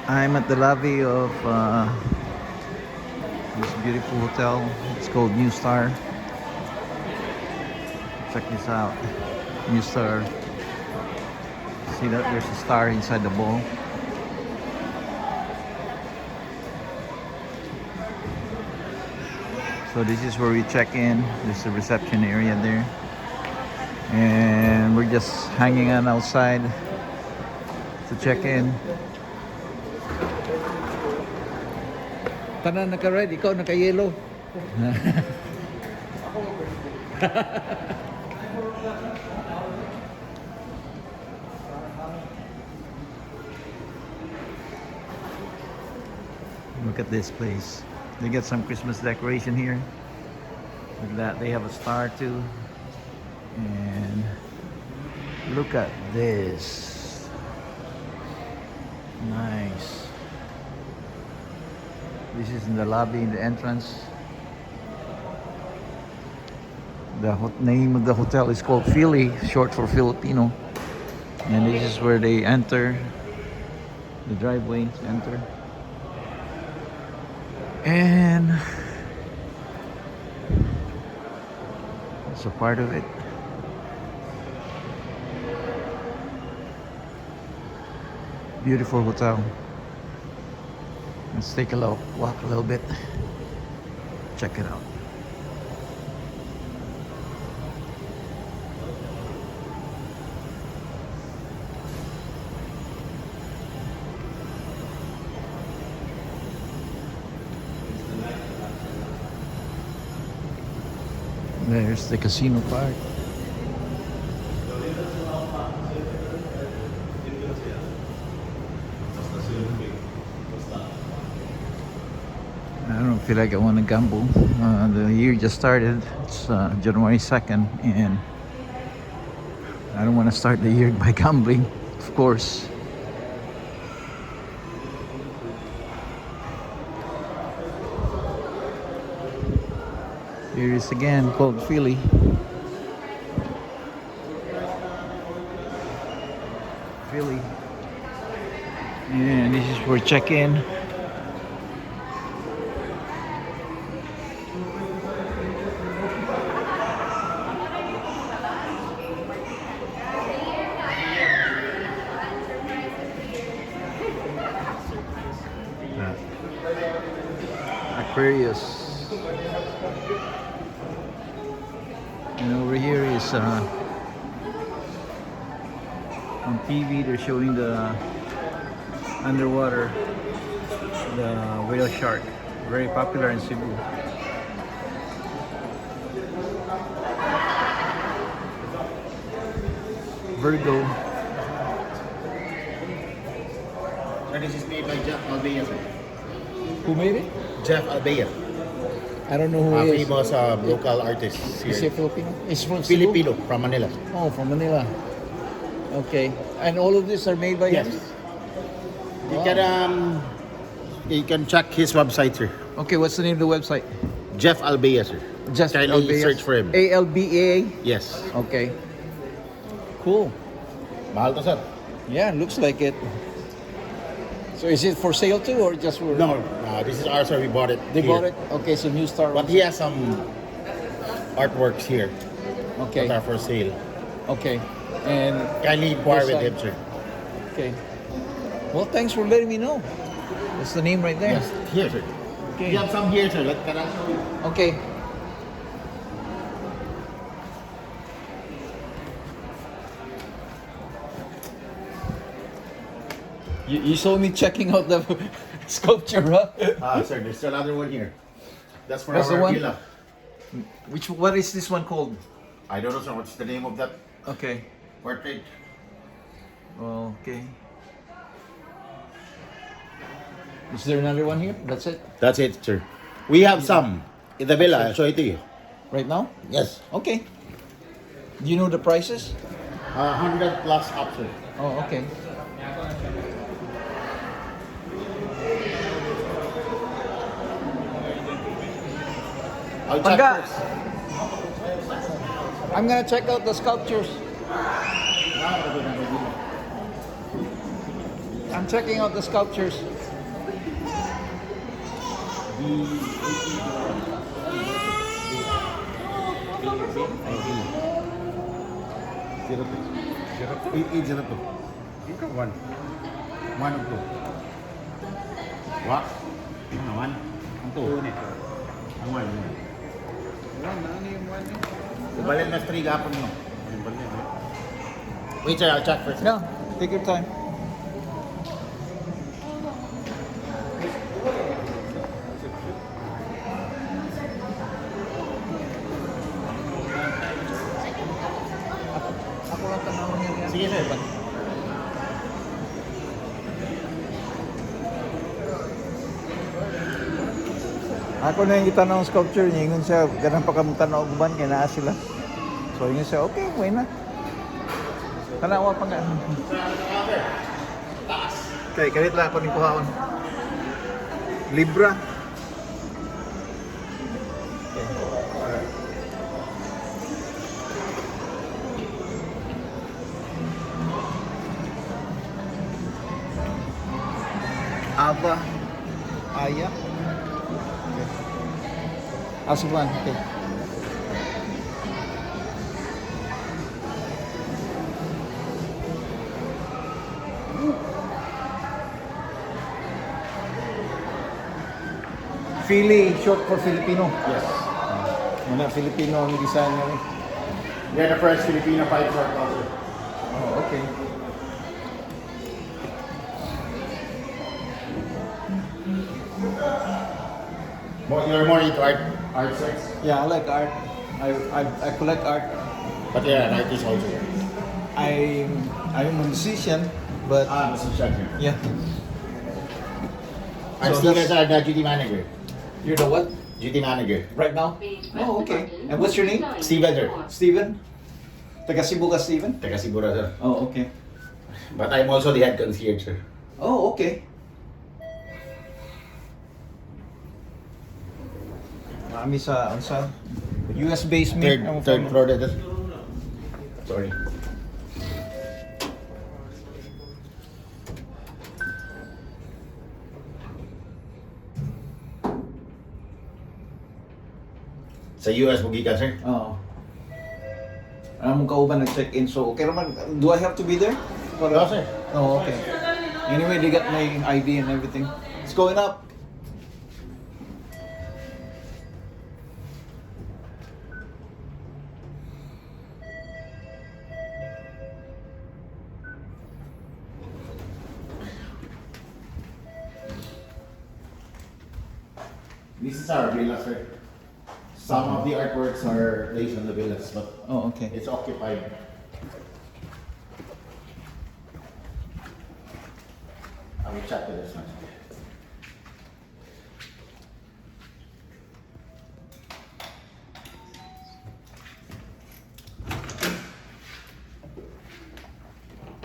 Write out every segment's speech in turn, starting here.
I'm at the lobby of this beautiful hotel. It's called NUStAR. Check this out. NUStAR. See that there's a star inside the bowl. So this is where we check in. There's a reception area there. And we're just hanging out outside to check in. Tanan naka-red, ikaw naka-yellow. Look at this place. They got some Christmas decoration here. Look at that. They have a star too. And look at this. Nice. This is in the lobby, in the entrance. The name of the hotel is called Philly, short for Filipino. And this is where they enter. The driveway to enter. And it's a part of it. Beautiful hotel. Let's take a look, walk a little bit, check it out. There's the casino part. I don't feel like I want to gamble. The year just started. It's January 2nd, and I don't want to start the year by gambling, of course. Here is again called Philly. Philly. And this is where check-in. Aquarius. And over here is on TV they're showing the underwater, the whale shark, very popular in Cebu. Virgo. So this is made by Jeff Albea, sir. Who made it? Jeff Albea. I don't know who he is. Famous local artist here. Is he Filipino? He's from Cebu? Filipino, from Manila. Oh, from Manila. Okay. And all of these are made by Yes. him? You can check his website, sir. Okay, what's the name of the website? Jeff Albea, sir. Just Kindly Albea. search for him. ALBA? Yes. Okay. Cool. Mahal to, sir. Yeah, looks like it. So is it for sale too, or just for... No, this is ours, sir. We bought it. They here. bought it? Okay, so NUStAR. But he has some artworks here Okay. that are for sale. Okay. And... Kindly inquire This with side. him, sir. Okay. Well, thanks for letting me know. That's the name right there. Yes, here, sir. Okay. We have some here, sir. Can I show you? Okay. You saw me checking out the sculpture, huh? Sir, there's another one here. That's for That's the our one? villa. What is this one called? I don't know, sir. What's the name of that Okay. portrait? Okay. Is there another one here? That's it? That's it, sir. We have some in the villa. I'll show it to you. Right now? Yes. Okay. Do you know the prices? 100 plus up, sir. Oh, okay. I'll check Pagka. first. I'm gonna check out the sculptures. I'm checking out the sculptures. Zero two. 802. Ikaw, one. 102. What? One? Ang two. Two nito. Ang one. One, ano yung one eh? Ibalin na 3 gapon mo. Yung bali, eh. Wait sir, I'll check first. No, take your time. Ako lang tanawin niya yan. Sige sir. Ako na yung itanong sculpture niya, ingon siya, ganang pa kami tanaw uban, kaya naa sila. So ingon siya, okay, way na. Tanawa pa nga. Okay, kalit lang ako ni kuhaon. Libra. Ava. Aya. Okay. Asuban, okay. Philly, short for Filipino. Yes. Wala, Filipino ang design niya rin. You're the first Filipino 5-star culture. Oh, okay. You're more into art sets. Yeah, I like art. I collect art. But you're an artist also. I'm a musician, but This is Shaq here. yeah. I'm So Steven, that's- the duty manager. You're the what? Duty manager. Right now? Oh, okay. And what's your name? Steven sir. Steven? Taga Cebu ka, Steven? Taga Sibura sir. Oh, okay. But I'm also the head concierge sir. Oh, okay. Marami sa US based me. Third floor dito. Sorry. Sa US mo gikan sir? Oo. Alam mong kauban nag-check-in, so okay naman. Do I have to be there? No sir. Oh, okay. Anyway, they got my ID and everything. It's going up. This is our villa sir. Some of the artworks are placed on the villas, but Oh, okay. it's occupied. I will check with this one.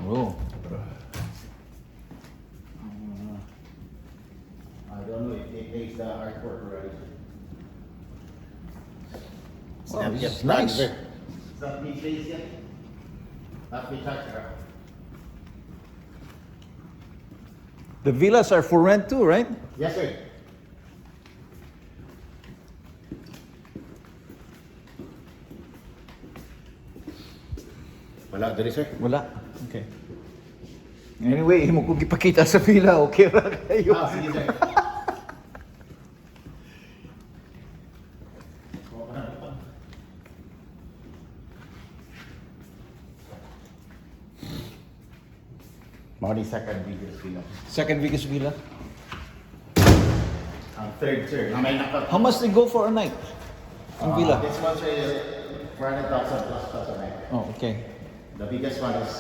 Oh. I don't know if they placed the artwork already. Wow, Not this yet is done, nice. sir. It's not been placed yet. Not been touched. The villas are for rent too, right? Yes, sir. Wala diri, sir. Wala. Okay. Anyway, mo kung ipakita sa villa, okay ra kayo. Sige, sir. Mga ni second biggest villa. Second biggest villa. Ang third, sir. Na may naka... How much they go for a night? Ang villa. This one, sir, is 400,000 plus a night. Oh, okay. The biggest one is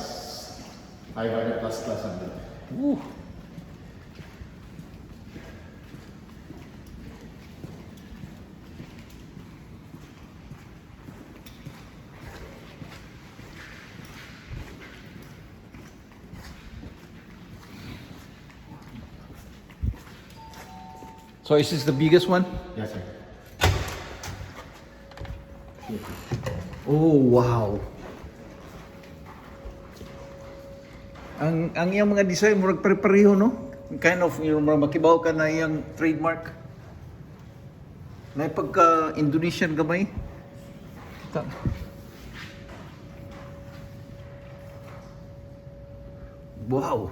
500 plus a night. Woo. So is this the biggest one? Yes, sir. Oh, wow. Ang iyang mga design murag pare-pareho no? Kind of yung murag makibaw ka na iyang trademark. Na pagka Indonesian gamay. Kita. Wow.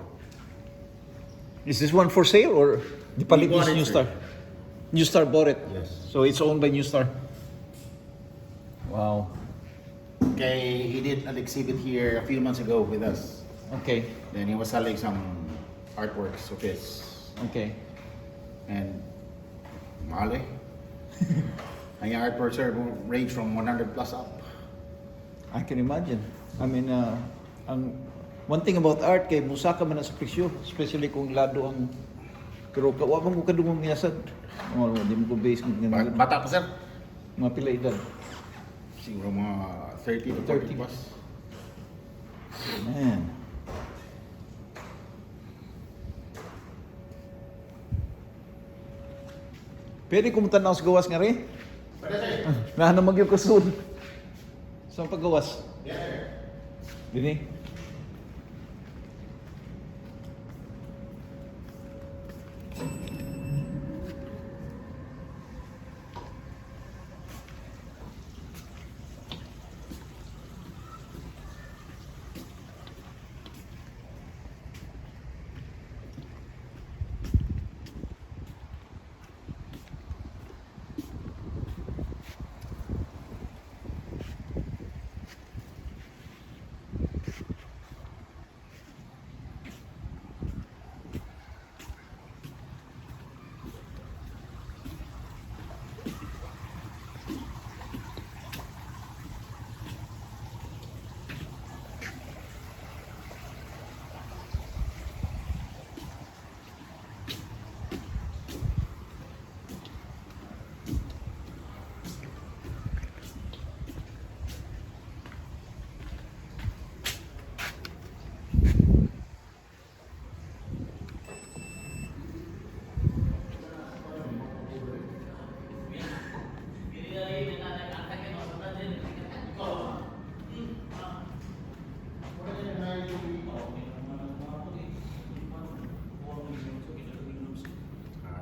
Is this one for sale or the palit We bought is it, NUStAR? sir. NUStAR bought it. Yes. So it's owned by NUStAR. Wow. Okay, he did an exhibit here a few months ago with us. Okay. Then he was selling some artworks of his. Okay. And mahal eh. Ang yung artworks sir range from 100 plus up. I can imagine. I mean, one thing about art kay musaka man sa presyo, especially kung lado ang pero wa man ko kadumong minasad. Oh, di mo ko base kung ganun. Bata pa sir? Mga pila edad. Siguro mga 30 to 40 plus. Man. Pwede kong tanaw sa gawas nga rin? Pwede sir? Nahanap magyong kusod. Saan paggawas? Yes sir. Dini?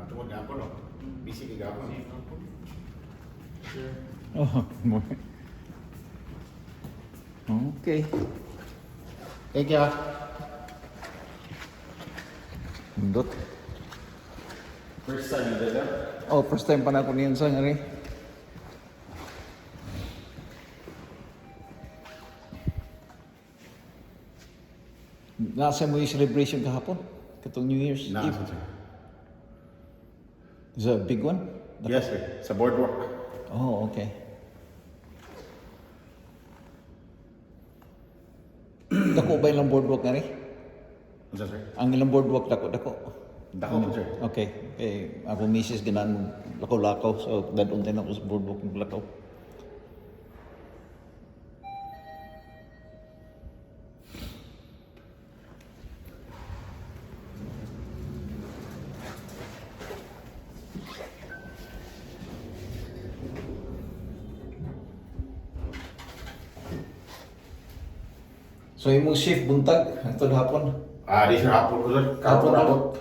Tungod nga ako no? Busy ka ako. Oh, more. Okay. Thank you. Indot. First time you did that? Oh, first time pa na ako niyan sa nga rin. Nasa mo yung celebration kahapon? Katong New Year's Nah, Eve? sir. Is it a big one? Yes sir. Sa boardwalk. Oh, okay. Dako ba ilang boardwalk na rin? Ano sir? Ang ilang boardwalk dako. Dako po sir. Okay. Ako misis ganan lakaw-lakaw. So, dadun tayo na ako sa boardwalk ng lakaw. So, imong shift buntag, ito hapon. Di sir hapon ko sir. Hapon na. Hapon.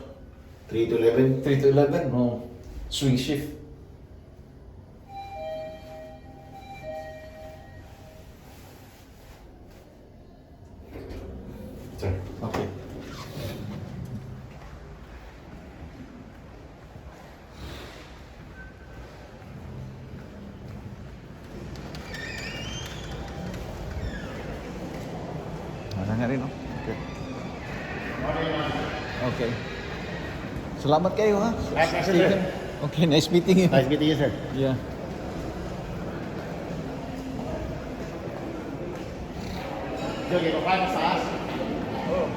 3 to 11. 3 to 11, no? Swing shift. Sir. Okay. Wala nga rin, no? Okay. Okay. Salamat kayo, ha? Nice meeting you, sir. Stephen. Okay, nice meeting you. Nice meeting you sir. Yeah. Jogi, kumain mo sa as? Oo.